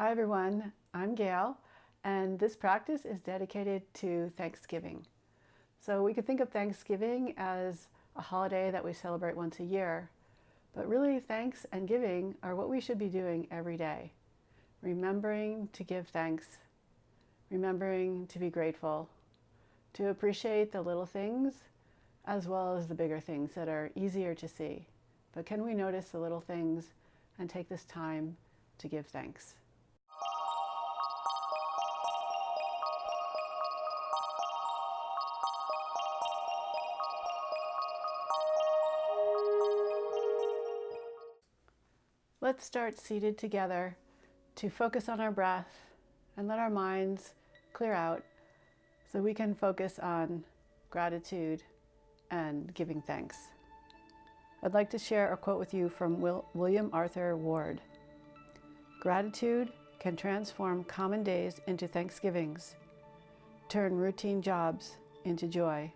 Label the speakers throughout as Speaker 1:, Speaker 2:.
Speaker 1: Hi everyone, I'm Gayle, and this practice is dedicated to Thanksgiving. So we could think of Thanksgiving as a holiday that we celebrate once a year, but really thanks and giving are what we should be doing every day. Remembering to give thanks, remembering to be grateful, to appreciate the little things as well as the bigger things that are easier to see. But can we notice the little things and take this time to give thanks? Let's start seated together to focus on our breath and let our minds clear out so we can focus on gratitude and giving thanks. I'd like to share a quote with you from William Arthur Ward. Gratitude can transform common days into Thanksgivings, turn routine jobs into joy,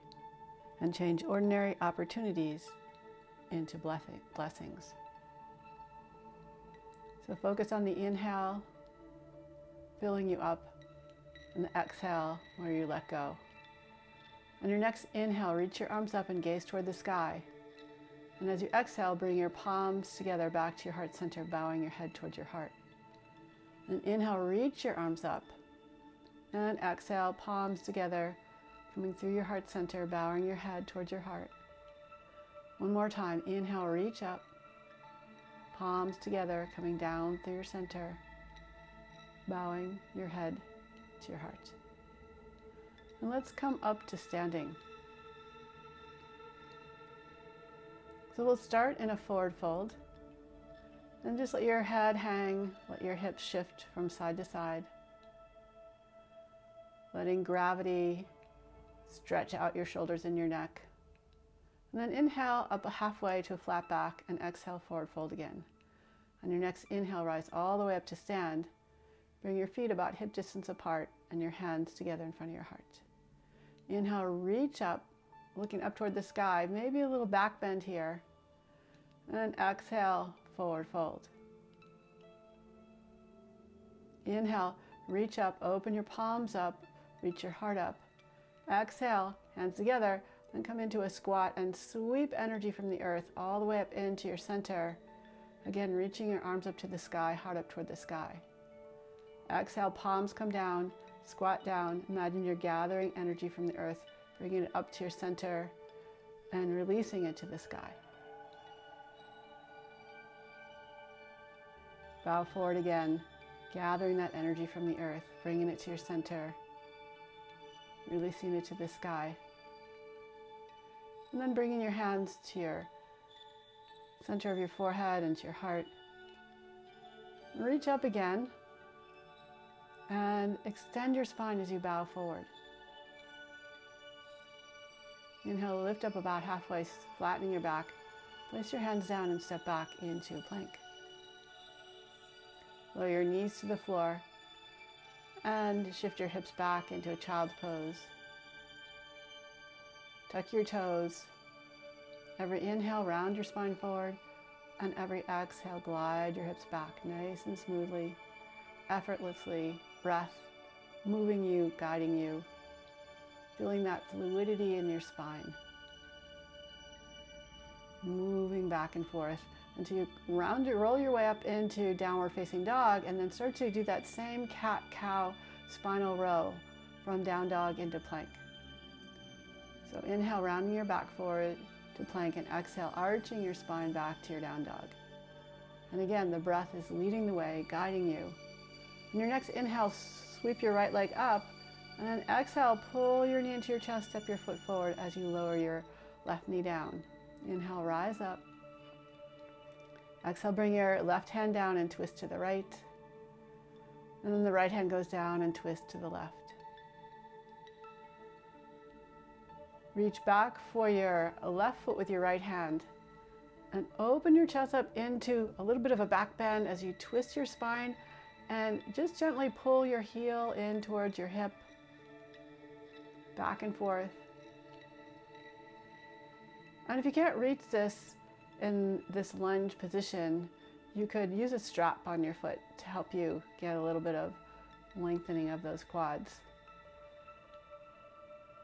Speaker 1: and change ordinary opportunities into blessings. So focus on the inhale, filling you up, and the exhale where you let go. On your next inhale, reach your arms up and gaze toward the sky. And as you exhale, bring your palms together back to your heart center, bowing your head towards your heart. And inhale, reach your arms up. And exhale, palms together, coming through your heart center, bowing your head towards your heart. One more time, inhale, reach up. Palms together, coming down through your center, bowing your head to your heart. And let's come up to standing. So we'll start in a forward fold. And just let your head hang, let your hips shift from side to side. Letting gravity stretch out your shoulders and your neck. And then inhale up halfway to a flat back and exhale, forward fold again. On your next inhale, rise all the way up to stand. Bring your feet about hip distance apart and your hands together in front of your heart. Inhale, reach up, looking up toward the sky, maybe a little back bend here. And then exhale, forward fold. Inhale, reach up, open your palms up, reach your heart up. Exhale, hands together, then come into a squat and sweep energy from the earth all the way up into your center. Again, reaching your arms up to the sky, heart up toward the sky. Exhale, palms come down, squat down. Imagine you're gathering energy from the earth, bringing it up to your center and releasing it to the sky. Bow forward again, gathering that energy from the earth, bringing it to your center, releasing it to the sky. And then bringing your hands to your center of your forehead and to your heart. Reach up again and extend your spine as you bow forward. Inhale, lift up about halfway, flattening your back. Place your hands down and step back into a plank. Lower your knees to the floor and shift your hips back into a child's pose. Tuck your toes. Every inhale, round your spine forward, and every exhale, glide your hips back nice and smoothly, effortlessly, breath moving you, guiding you, feeling that fluidity in your spine, moving back and forth until you roll your way up into downward facing dog, and then start to do that same cat-cow spinal row from down dog into plank. So inhale, rounding your back forward to plank, and exhale, arching your spine back to your down dog. And again, the breath is leading the way, guiding you. In your next inhale, sweep your right leg up, and then exhale, pull your knee into your chest, step your foot forward as you lower your left knee down. Inhale, rise up. Exhale, bring your left hand down and twist to the right. And then the right hand goes down and twist to the left. Reach back for your left foot with your right hand and open your chest up into a little bit of a back bend as you twist your spine and just gently pull your heel in towards your hip, back and forth. And if you can't reach this in this lunge position, You could use a strap on your foot to help you get a little bit of lengthening of those quads.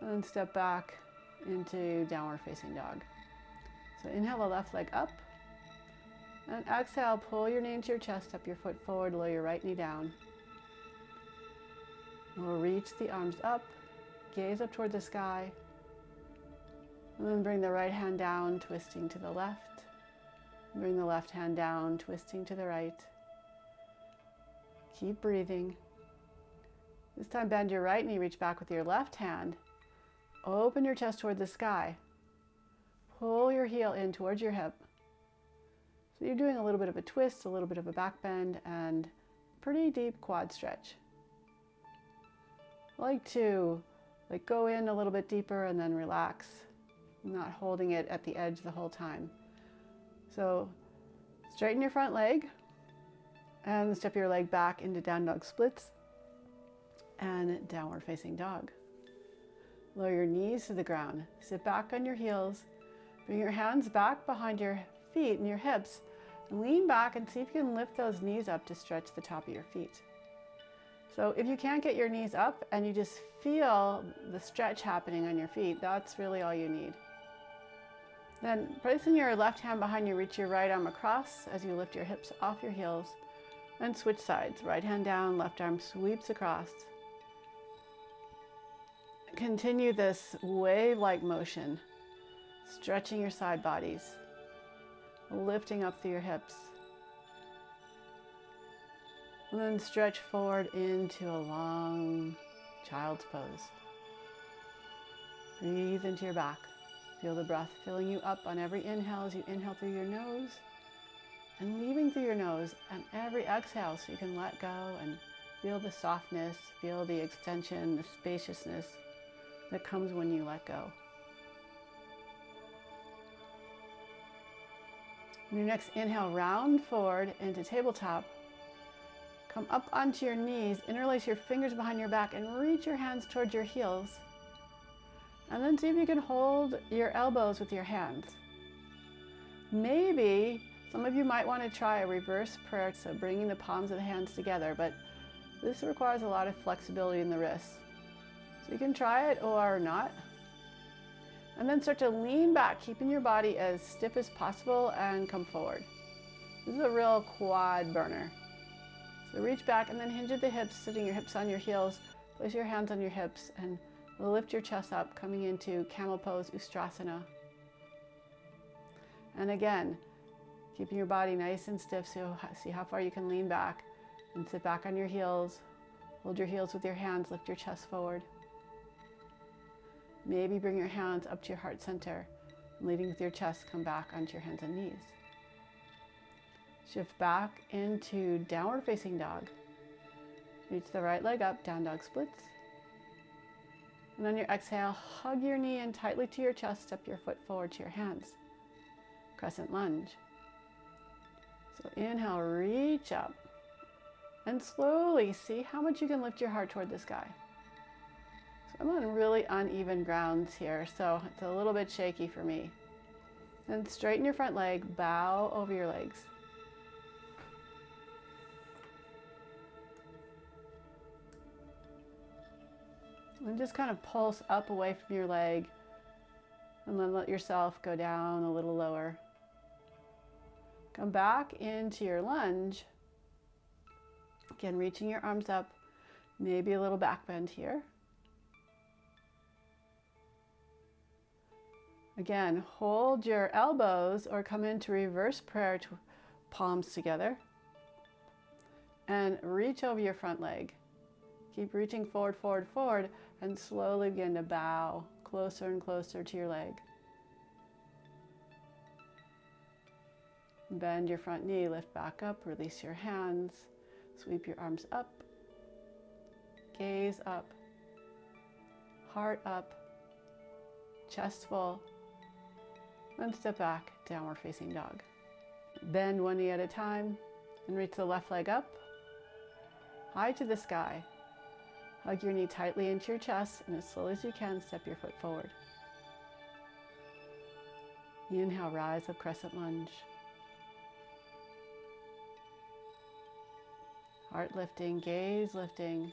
Speaker 1: And then step back into downward facing dog. So inhale the left leg up, and exhale, pull your knee into your chest, step your foot forward, lower your right knee down. We'll reach the arms up, gaze up toward the sky, and then bring the right hand down, twisting to the left. Bring the left hand down, twisting to the right. Keep breathing. This time bend your right knee, reach back with your left hand. Open your chest toward the sky. Pull your heel in towards your hip. So you're doing a little bit of a twist, a little bit of a back bend, and pretty deep quad stretch. I like to go in a little bit deeper and then relax, not holding it at the edge the whole time. So straighten your front leg and step your leg back into down dog splits and downward facing dog. Lower your knees to the ground. Sit back on your heels. Bring your hands back behind your feet and your hips. And lean back and see if you can lift those knees up to stretch the top of your feet. So if you can't get your knees up and you just feel the stretch happening on your feet, that's really all you need. Then placing your left hand behind you, reach your right arm across as you lift your hips off your heels and switch sides. Right hand down, left arm sweeps across. Continue this wave-like motion, stretching your side bodies, lifting up through your hips. And then stretch forward into a long child's pose. Breathe into your back. Feel the breath filling you up on every inhale as you inhale through your nose and leaving through your nose on every exhale, so you can let go and feel the softness, feel the extension, the spaciousness that comes when you let go. On your next inhale, round forward into tabletop. Come up onto your knees, interlace your fingers behind your back and reach your hands towards your heels. And then see if you can hold your elbows with your hands. Maybe some of you might want to try a reverse prayer, so bringing the palms of the hands together, but this requires a lot of flexibility in the wrists. So you can try it or not. And then start to lean back, keeping your body as stiff as possible, and come forward. This is a real quad burner. So reach back and then hinge at the hips, sitting your hips on your heels. Place your hands on your hips and lift your chest up, coming into camel pose, Ustrasana. And again, keeping your body nice and stiff, so see how far you can lean back and sit back on your heels. Hold your heels with your hands, lift your chest forward. Maybe bring your hands up to your heart center, leading with your chest, come back onto your hands and knees. Shift back into downward facing dog. Reach the right leg up, down dog splits. And on your exhale, hug your knee in tightly to your chest, step your foot forward to your hands. Crescent lunge. So inhale, reach up. And slowly see how much you can lift your heart toward the sky. So I'm on really uneven grounds here, so it's a little bit shaky for me. Then straighten your front leg, bow over your legs. And just kind of pulse up away from your leg and then let yourself go down a little lower. Come back into your lunge. Again, reaching your arms up, maybe a little back bend here. Again, hold your elbows or come into reverse prayer, palms together. And reach over your front leg. Keep reaching forward, forward, forward, and slowly begin to bow closer and closer to your leg. Bend your front knee, lift back up, release your hands, sweep your arms up, gaze up, heart up, chest full, and step back, downward facing dog. Bend one knee at a time and reach the left leg up, high to the sky. Hug your knee tightly into your chest, and as slowly as you can, step your foot forward. Inhale, rise up, crescent lunge. Heart lifting, gaze lifting.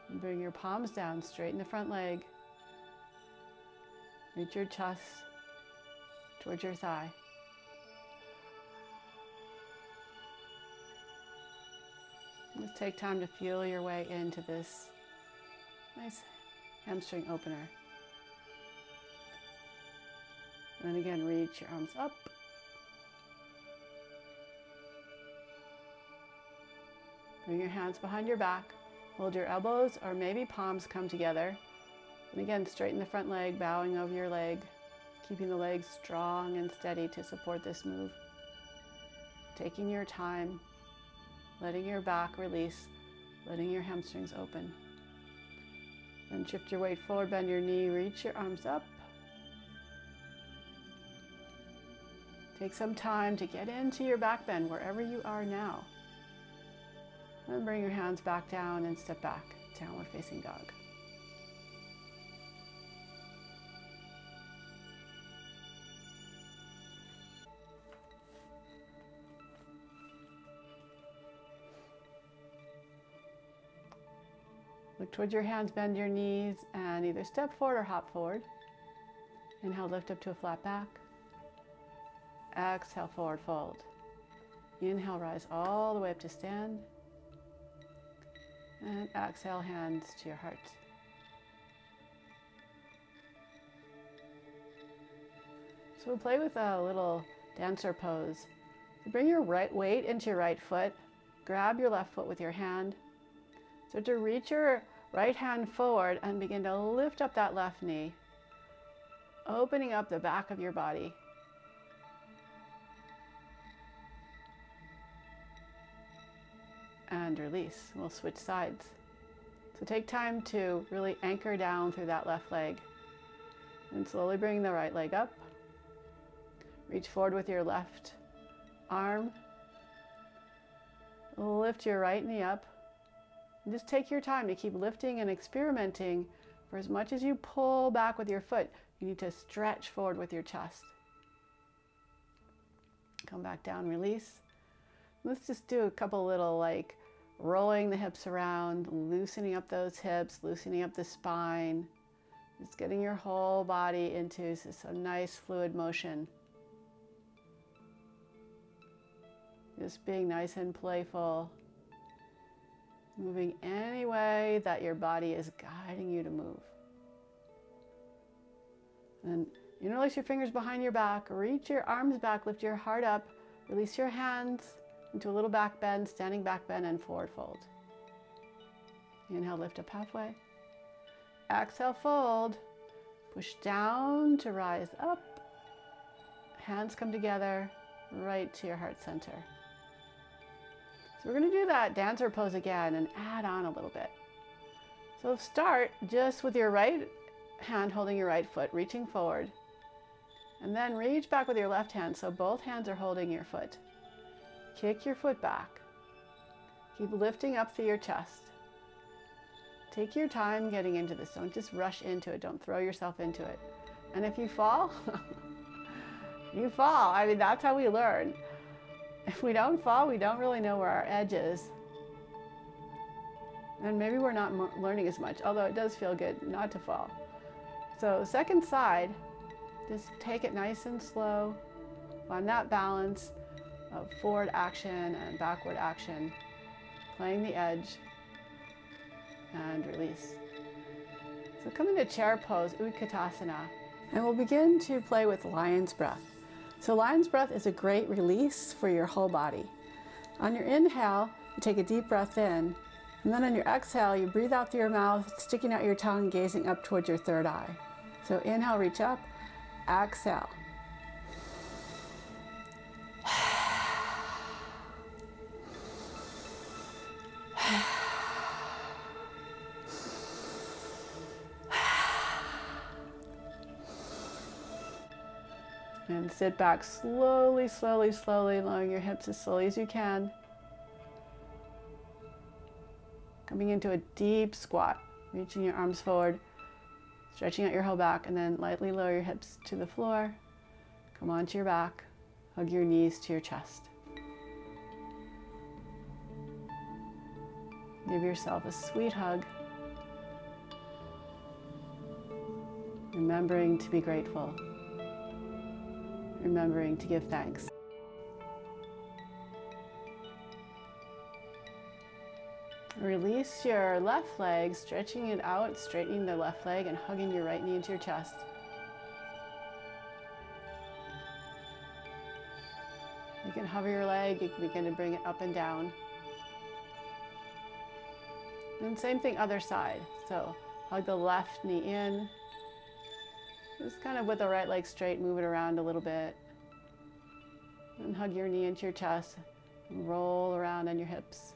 Speaker 1: And bring your palms down, straighten the front leg. Reach your chest towards your thigh. Just take time to feel your way into this nice hamstring opener. And then again, reach your arms up. Bring your hands behind your back. Hold your elbows or maybe palms come together. And again, straighten the front leg, bowing over your leg, keeping the legs strong and steady to support this move. Taking your time, letting your back release, letting your hamstrings open. Then shift your weight forward, bend your knee, reach your arms up. Take some time to get into your back bend wherever you are now. Then bring your hands back down and step back, downward facing dog. Look towards your hands, bend your knees, and either step forward or hop forward. Inhale, lift up to a flat back. Exhale, forward fold. Inhale, rise all the way up to stand. And exhale, hands to your heart. So we'll play with a little dancer pose. So bring your right weight into your right foot. Grab your left foot with your hand. So to reach your right hand forward and begin to lift up that left knee, opening up the back of your body. And release. We'll switch sides. So take time to really anchor down through that left leg. And slowly bring the right leg up. Reach forward with your left arm. Lift your right knee up. And just take your time to keep lifting and experimenting. For as much as you pull back with your foot, you need to stretch forward with your chest. Come back down, release. Let's just do a couple little rolling the hips around, loosening up those hips, loosening up the spine. Just getting your whole body into some nice fluid motion. Just being nice and playful. Moving any way that your body is guiding you to move. And interlace your fingers behind your back, reach your arms back, lift your heart up, release your hands into a little back bend, standing back bend, and forward fold. Inhale, lift up halfway. Exhale, fold. Push down to rise up. Hands come together, right to your heart center. So we're going to do that dancer pose again and add on a little bit. So start just with your right hand holding your right foot, reaching forward. And then reach back with your left hand so both hands are holding your foot. Kick your foot back. Keep lifting up through your chest. Take your time getting into this. Don't just rush into it. Don't throw yourself into it. And if you fall, you fall. I mean, that's how we learn. If we don't fall, we don't really know where our edge is. And maybe we're not learning as much, although it does feel good not to fall. So second side, just take it nice and slow. Find that balance of forward action and backward action, playing the edge, and release. So come into chair pose, Utkatasana, and we'll begin to play with lion's breath. So lion's breath is a great release for your whole body. On your inhale, you take a deep breath in, and then on your exhale, you breathe out through your mouth, sticking out your tongue, gazing up towards your third eye. So inhale, reach up, exhale. And sit back slowly, slowly, slowly, lowering your hips as slowly as you can. Coming into a deep squat, reaching your arms forward, stretching out your whole back, and then lightly lower your hips to the floor. Come onto your back, hug your knees to your chest. Give yourself a sweet hug, remembering to be grateful, remembering to give thanks. Release your left leg, stretching it out, straightening the left leg and hugging your right knee into your chest. You can hover your leg, you can begin to bring it up and down. And same thing other side. So hug the left knee in. Just kind of with the right leg straight, move it around a little bit. And hug your knee into your chest. And roll around on your hips.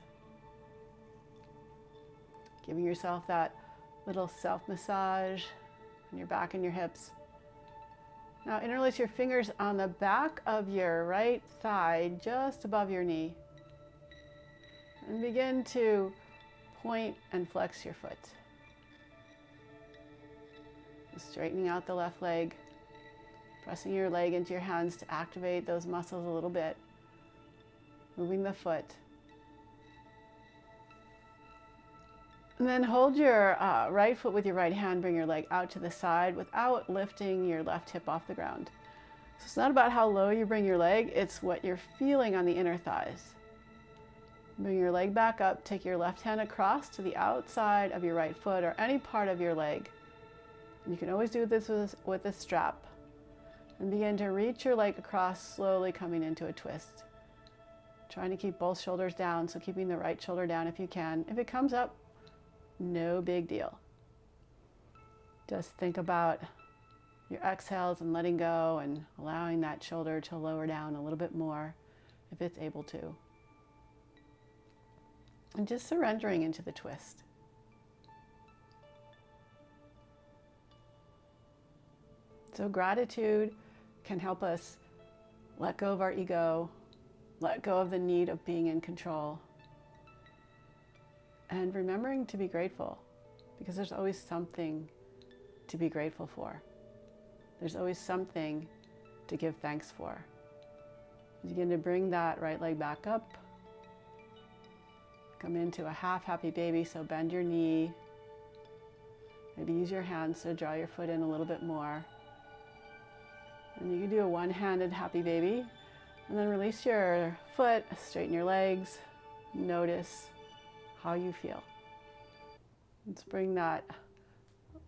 Speaker 1: Giving yourself that little self-massage on your back and your hips. Now interlace your fingers on the back of your right thigh, just above your knee. And begin to point and flex your foot. Straightening out the left leg, pressing your leg into your hands to activate those muscles a little bit. Moving the foot. And then hold your right foot with your right hand, bring your leg out to the side without lifting your left hip off the ground. So it's not about how low you bring your leg, it's what you're feeling on the inner thighs. Bring your leg back up, take your left hand across to the outside of your right foot or any part of your leg. You can always do this with a strap. And begin to reach your leg across, slowly coming into a twist. Trying to keep both shoulders down, so keeping the right shoulder down if you can. If it comes up, no big deal. Just think about your exhales and letting go and allowing that shoulder to lower down a little bit more if it's able to. And just surrendering into the twist. So gratitude can help us let go of our ego, let go of the need of being in control. And remembering to be grateful, because there's always something to be grateful for. There's always something to give thanks for. Begin to bring that right leg back up. Come into a half happy baby, so bend your knee. Maybe use your hands to draw your foot in a little bit more. And you can do a one-handed happy baby. And then release your foot, straighten your legs, notice how you feel. Let's bring that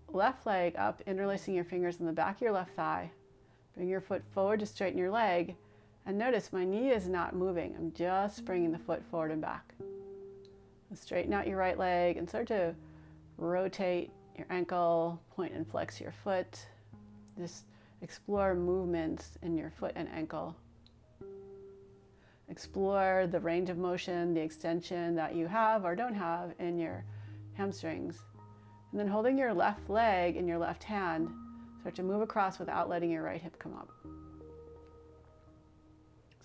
Speaker 1: left leg up, interlacing your fingers in the back of your left thigh. Bring your foot forward to straighten your leg. And notice my knee is not moving. I'm just bringing the foot forward and back. Straighten out your right leg and start to rotate your ankle, point and flex your foot. Just explore movements in your foot and ankle. Explore the range of motion, the extension that you have or don't have in your hamstrings. And then holding your left leg in your left hand, start to move across without letting your right hip come up.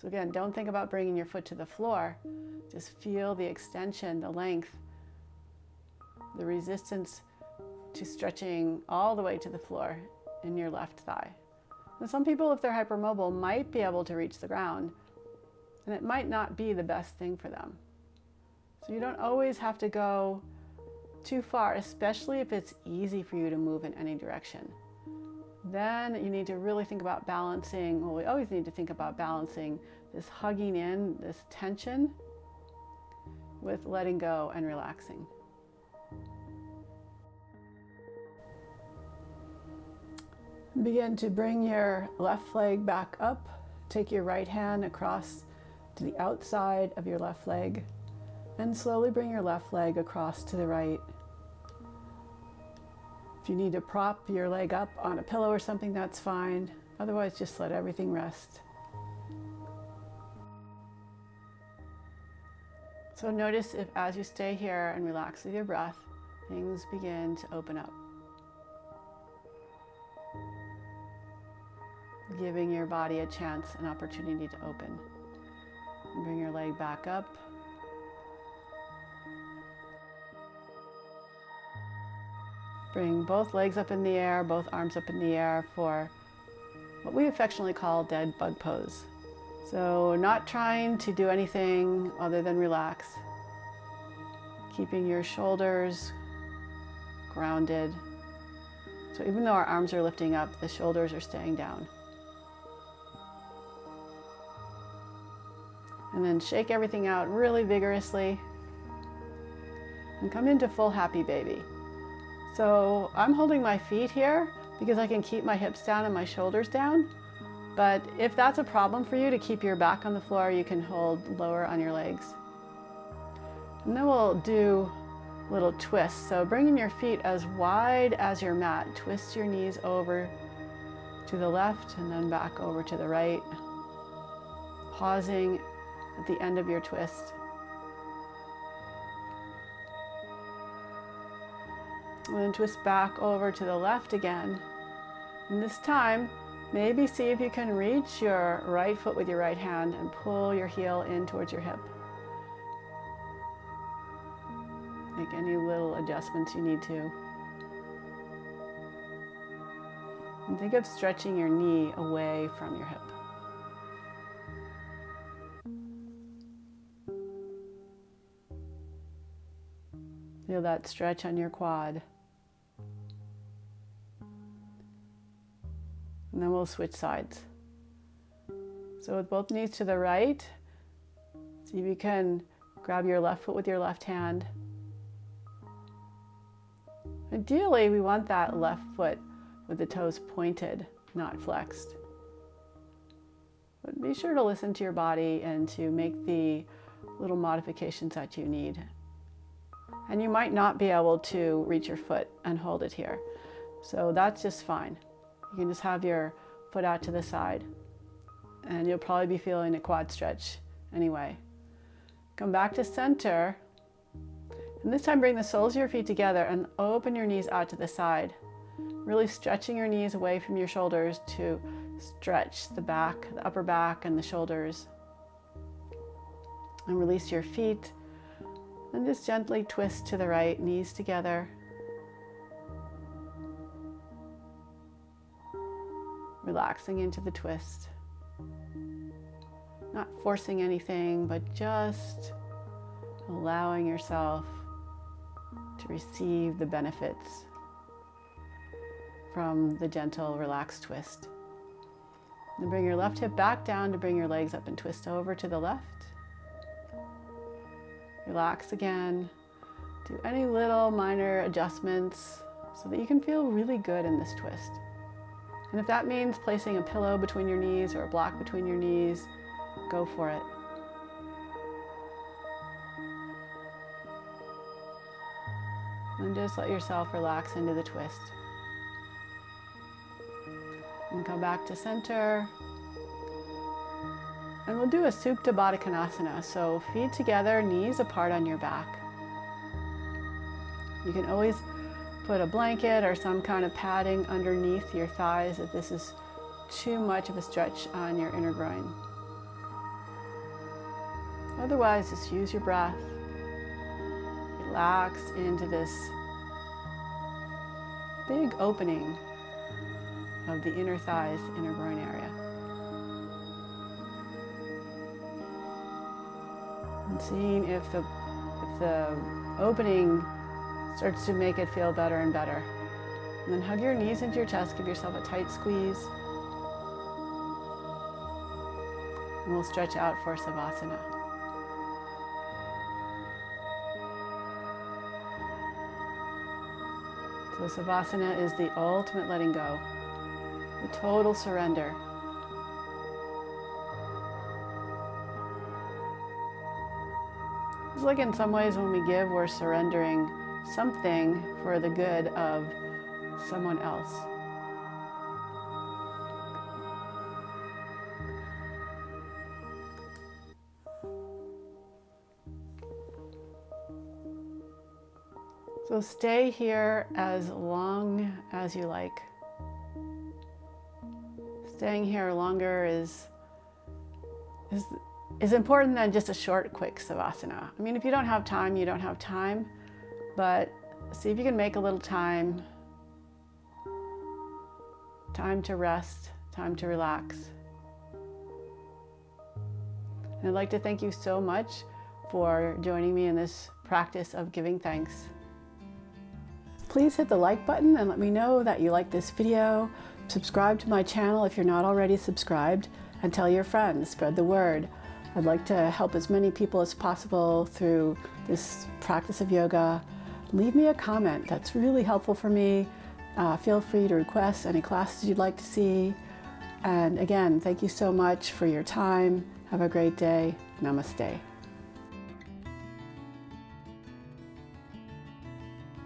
Speaker 1: So again, don't think about bringing your foot to the floor. Just feel the extension, the length, the resistance to stretching all the way to the floor in your left thigh. And some people, if they're hypermobile, might be able to reach the ground, and it might not be the best thing for them. So you don't always have to go too far, especially if it's easy for you to move in any direction. Then you need to really think about balancing, well, we always need to think about balancing this hugging in, this tension, with letting go and relaxing. Begin to bring your left leg back up. Take your right hand across to the outside of your left leg, and slowly bring your left leg across to the right. If you need to prop your leg up on a pillow or something, that's fine. Otherwise, just let everything rest. So notice if, as you stay here and relax with your breath, things begin to open up. Giving your body a chance, an opportunity to open. And bring your leg back up. Bring both legs up in the air, both arms up in the air for what we affectionately call dead bug pose. So not trying to do anything other than relax. keeping your shoulders grounded. So even though our arms are lifting up, the shoulders are staying down. And then shake everything out really vigorously and come into full happy baby. So I'm holding my feet here because I can keep my hips down and my shoulders down. But if that's a problem for you to keep your back on the floor, you can hold lower on your legs. And then we'll do little twists. So bringing your feet as wide as your mat, twist your knees over to the left and then back over to the right, pausing at the end of your twist. And then twist back over to the left again. And this time, maybe see if you can reach your right foot with your right hand and pull your heel in towards your hip. Make any little adjustments you need to. And think of stretching your knee away from your hip. Feel that stretch on your quad. And then we'll switch sides. So with both knees to the right, see if you can grab your left foot with your left hand. Ideally, we want that left foot with the toes pointed, not flexed. But be sure to listen to your body and to make the little modifications that you need. And you might not be able to reach your foot and hold it here. So that's just fine. You can just have your foot out to the side and you'll probably be feeling a quad stretch anyway. Come back to center. And this time bring the soles of your feet together and open your knees out to the side. Really stretching your knees away from your shoulders to stretch the back, the upper back and the shoulders. And release your feet. And just gently twist to the right, knees together. Relaxing into the twist. Not forcing anything, but just allowing yourself to receive the benefits from the gentle, relaxed twist. Then bring your left hip back down to bring your legs up and twist over to the left. Relax again. Do any little minor adjustments so that you can feel really good in this twist. And if that means placing a pillow between your knees or a block between your knees, go for it. And just let yourself relax into the twist. And come back to center. And we'll do a Supta Baddha Konasana. So feet together, knees apart on your back. You can always put a blanket or some kind of padding underneath your thighs if this is too much of a stretch on your inner groin. Otherwise, just use your breath. Relax into this big opening of the inner thighs, inner groin area. And seeing if the opening starts to make it feel better and better. And then hug your knees into your chest, give yourself a tight squeeze. And we'll stretch out for Savasana. So Savasana is the ultimate letting go, the total surrender. It's like in some ways when we give, we're surrendering something for the good of someone else. So stay here as long as you like. Staying here longer is important than just a short, quick Savasana. I mean, if you don't have time, you don't have time, but see if you can make a little time to rest, time to relax. And I'd like to thank you so much for joining me in this practice of giving thanks. Please hit the like button and let me know that you like this video. Subscribe to my channel if you're not already subscribed, and tell your friends, spread the word. I'd like to help as many people as possible through this practice of yoga. Leave me a comment, that's really helpful for me. Feel free to request any classes you'd like to see. And again, thank you so much for your time. Have a great day. Namaste.